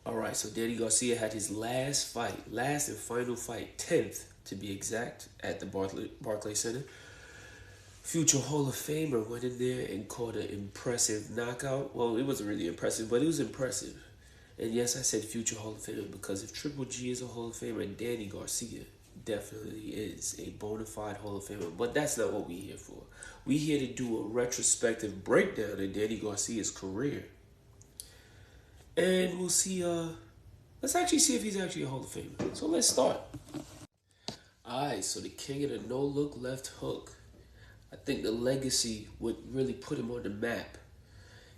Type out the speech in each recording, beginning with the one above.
All right, so Danny Garcia had his last fight, last and final fight, 10th to be exact, at the Barclays Center. Future Hall of Famer went in there and caught an impressive knockout. Well, it wasn't really impressive, but it was impressive. And yes, I said future Hall of Famer because if Triple G is a Hall of Famer, Danny Garcia definitely is a bona fide Hall of Famer. But that's not what we're here for. We're here to do a retrospective breakdown of Danny Garcia's career. And we'll see, let's actually see if he's actually a Hall of Famer. So let's start. Alright, so the king of the no-look left hook. I think the legacy would really put him on the map.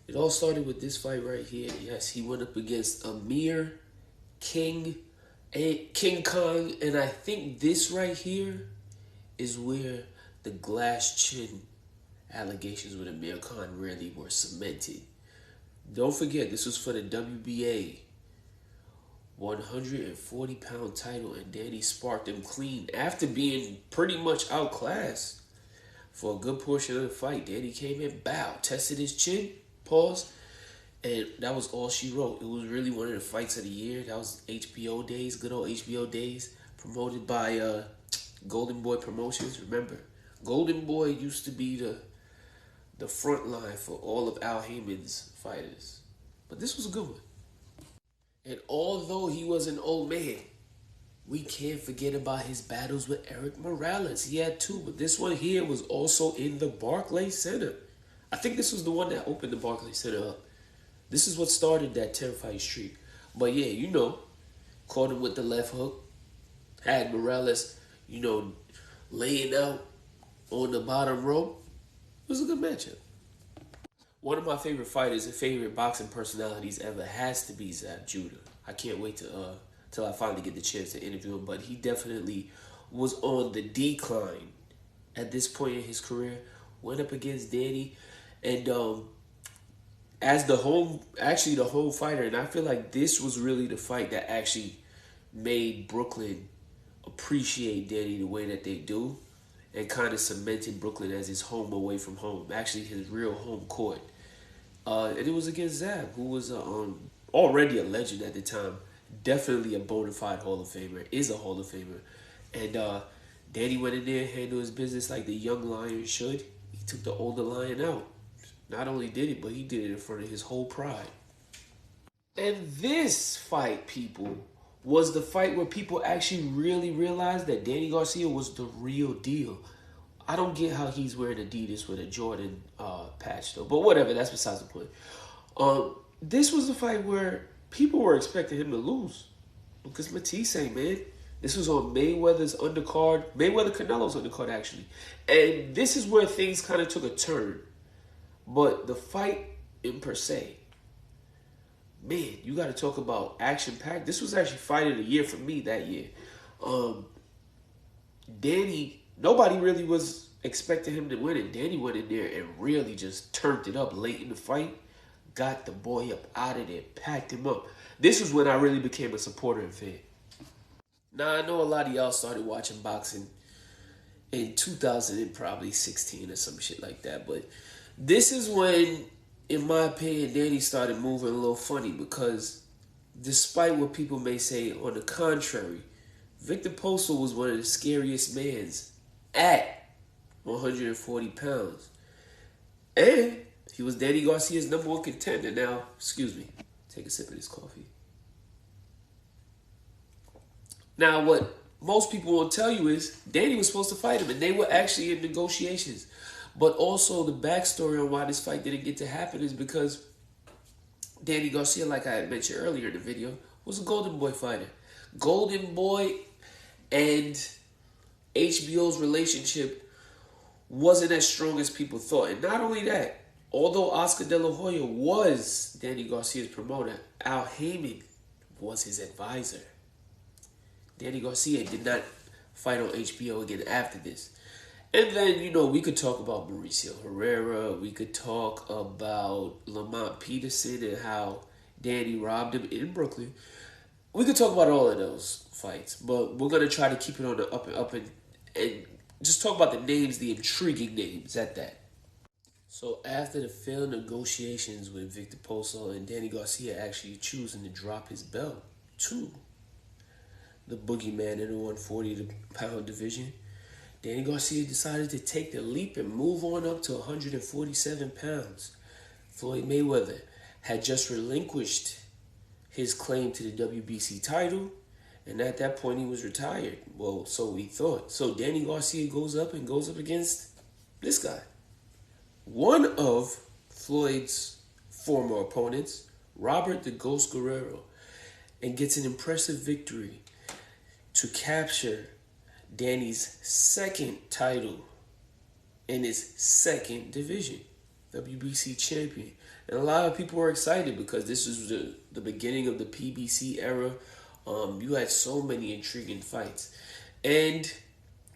It all started with this fight right here. Yes, he went up against Amir, King Kong, and I think this right here is where the glass chin allegations with Amir Khan really were cemented. Don't forget, this was for the WBA 140-pound title, and Danny sparked him clean after being pretty much outclassed for a good portion of the fight. Danny came in, bowed, tested his chin, pause, and that was all she wrote. It was really one of the fights of the year. That was HBO days, good old HBO days, promoted by Golden Boy Promotions. Remember, Golden Boy used to be the front line for all of Al Heyman's fighters. But this was a good one. And although he was an old man, we can't forget about his battles with Eric Morales. He had two, but this one here was also in the Barclays Center. I think this was the one that opened the Barclays Center up. This is what started that 10-fight streak. But yeah, you know, caught him with the left hook. Had Morales, you know, laying out on the bottom rope. It was a good matchup. One of my favorite fighters and favorite boxing personalities ever has to be Zab Judah. I can't wait till I finally get the chance to interview him, but he definitely was on the decline at this point in his career. Went up against Danny, and as the home fighter, and I feel like this was really the fight that actually made Brooklyn appreciate Danny the way that they do, and kind of cemented Brooklyn as his home away from home, actually his real home court. And it was against Zab, who was already a legend at the time, definitely a bona fide Hall of Famer, is a Hall of Famer. And Danny went in there and handled his business like the young lion should. He took the older lion out. Not only did it, but he did it in front of his whole pride. And this fight, people, was the fight where people actually really realized that Danny Garcia was the real deal. I don't get how he's wearing Adidas with a Jordan patch, though. But whatever, that's besides the point. This was the fight where people were expecting him to lose. Because Matisse, man, this was on Mayweather's undercard. Mayweather-Canelo's undercard, actually. And this is where things kind of took a turn. But the fight in per se, man, you got to talk about action-packed. This was actually fight of the year for me that year. Danny, nobody really was expecting him to win it. Danny went in there and really just turned it up late in the fight. Got the boy up out of there, packed him up. This was when I really became a supporter and fan. Now, I know a lot of y'all started watching boxing in 2016 or some shit like that, but this is when, in my opinion, Danny started moving a little funny because despite what people may say, on the contrary, Victor Postal was one of the scariest mans at 140 pounds. And he was Danny Garcia's #1 contender. Now, excuse me, take a sip of this coffee. Now, what most people will tell you is Danny was supposed to fight him, and they were actually in negotiations. But also the backstory on why this fight didn't get to happen is because Danny Garcia, like I had mentioned earlier in the video, was a Golden Boy fighter. Golden Boy and HBO's relationship wasn't as strong as people thought. And not only that, although Oscar De La Hoya was Danny Garcia's promoter, Al Heyman was his advisor. Danny Garcia did not fight on HBO again after this. And then, you know, we could talk about Mauricio Herrera. We could talk about Lamont Peterson and how Danny robbed him in Brooklyn. We could talk about all of those fights. But we're going to try to keep it on the up and just talk about the names, the intriguing names at that. So after the failed negotiations with Victor Poso and Danny Garcia actually choosing to drop his belt to the boogeyman in the 140-pound division, Danny Garcia decided to take the leap and move on up to 147 pounds. Floyd Mayweather had just relinquished his claim to the WBC title, and at that point he was retired. Well, so we thought. So Danny Garcia goes up against this guy. One of Floyd's former opponents, Robert the Ghost Guerrero, and gets an impressive victory to capture Danny's second title in his second division, WBC champion. And a lot of people were excited because this was the beginning of the PBC era. You had so many intriguing fights. And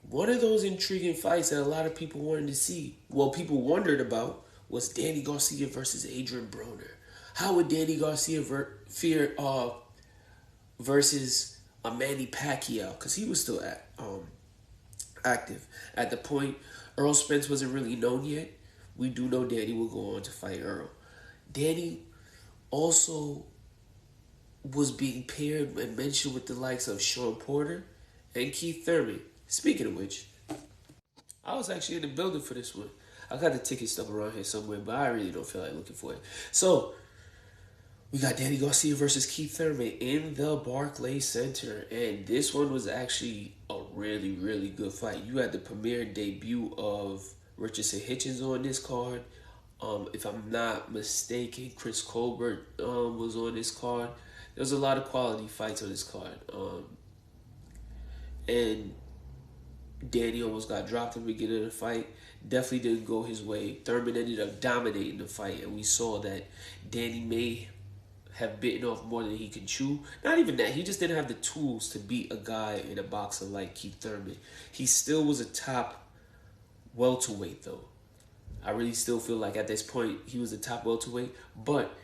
one of those intriguing fights that a lot of people wanted to see, well, people wondered about, was Danny Garcia versus Adrian Broner. How would Danny Garcia versus Manny Pacquiao? Because he was still active. At the point, Earl Spence wasn't really known yet. We do know Danny will go on to fight Earl. Danny also was being paired and mentioned with the likes of Sean Porter and Keith Thurman. Speaking of which, I was actually in the building for this one. I got the ticket stuff around here somewhere, but I really don't feel like looking for it. So, we got Danny Garcia versus Keith Thurman in the Barclays Center. And this one was actually a really, really good fight. You had the premiere debut of Richardson Hitchens on this card. If I'm not mistaken, Chris Colbert was on this card. There's a lot of quality fights on this card. And Danny almost got dropped in the beginning of the fight. Definitely didn't go his way. Thurman ended up dominating the fight, and we saw that Danny may have bitten off more than he can chew. Not even that. He just didn't have the tools to beat a guy in a boxer like Keith Thurman. He still was a top welterweight, though. I really still feel like at this point he was a top welterweight, but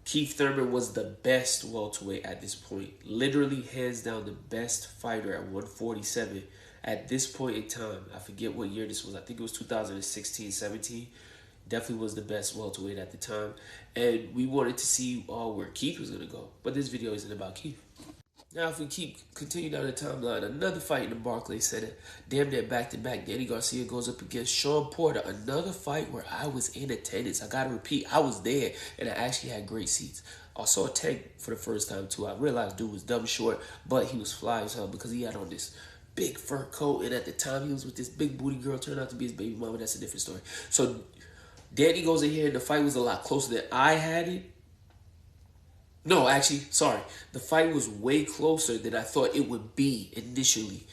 Keith Thurman was the best welterweight at this point. Literally hands down the best fighter at 147 at this point in time. I forget what year this was. I think it was 2016-17. Definitely was the best welterweight at the time. And we wanted to see where Keith was going to go. But this video isn't about Keith. Now, if we continue down the timeline, another fight in the Barclays Center, damn near back-to-back. Danny Garcia goes up against Sean Porter. Another fight where I was in attendance. I got to repeat, I was there, and I actually had great seats. I saw Tank for the first time, too. I realized dude was dumb short, but he was fly as hell because he had on this big fur coat, and at the time he was with this big booty girl, turned out to be his baby mama. That's a different story. So Danny goes in here, and the fight was a lot closer than I had it. No, actually, sorry. The fight was way closer than I thought it would be initially.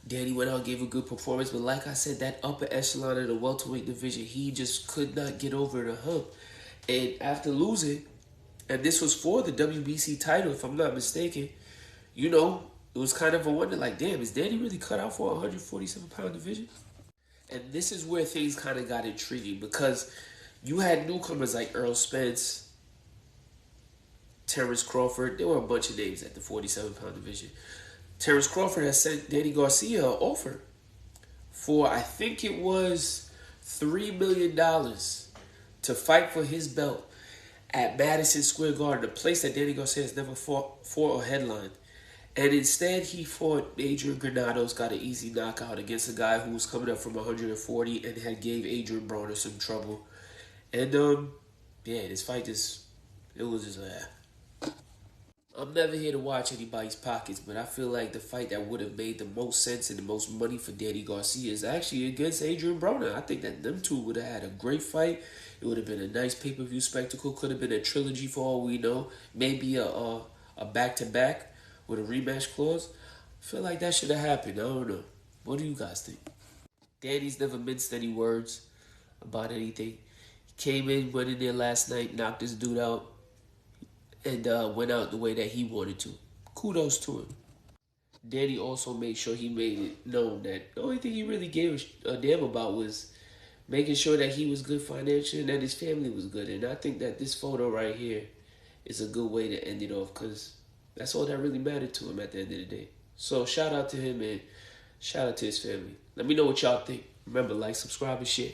Danny went out and gave a good performance, but like I said, that upper echelon of the welterweight division, he just could not get over the hump. And after losing, and this was for the WBC title, if I'm not mistaken, you know, it was kind of a wonder, like, damn, is Danny really cut out for a 147-pound division? And this is where things kind of got intriguing, because you had newcomers like Earl Spence, Terrence Crawford. There were a bunch of names at the 47-pound division. Terrence Crawford has sent Danny Garcia an offer for, I think it was $3 million to fight for his belt at Madison Square Garden, a place that Danny Garcia has never fought for or headlined. And instead, he fought Adrian Granados, got an easy knockout against a guy who was coming up from 140 and had gave Adrian Broner some trouble. And, yeah, this fight it was just, I'm never here to watch anybody's pockets, but I feel like the fight that would have made the most sense and the most money for Danny Garcia is actually against Adrian Broner. I think that them two would have had a great fight. It would have been a nice pay-per-view spectacle. Could have been a trilogy for all we know. Maybe a back-to-back with a rematch clause. I feel like that should have happened. I don't know. What do you guys think? Danny's never minced any words about anything. He came in, went in there last night, knocked this dude out, and went out the way that he wanted to. Kudos to him. Danny also made sure he made it known that the only thing he really gave a damn about was making sure that he was good financially and that his family was good. And I think that this photo right here is a good way to end it off, because that's all that really mattered to him at the end of the day. So shout out to him and shout out to his family. Let me know what y'all think. Remember, like, subscribe, and share.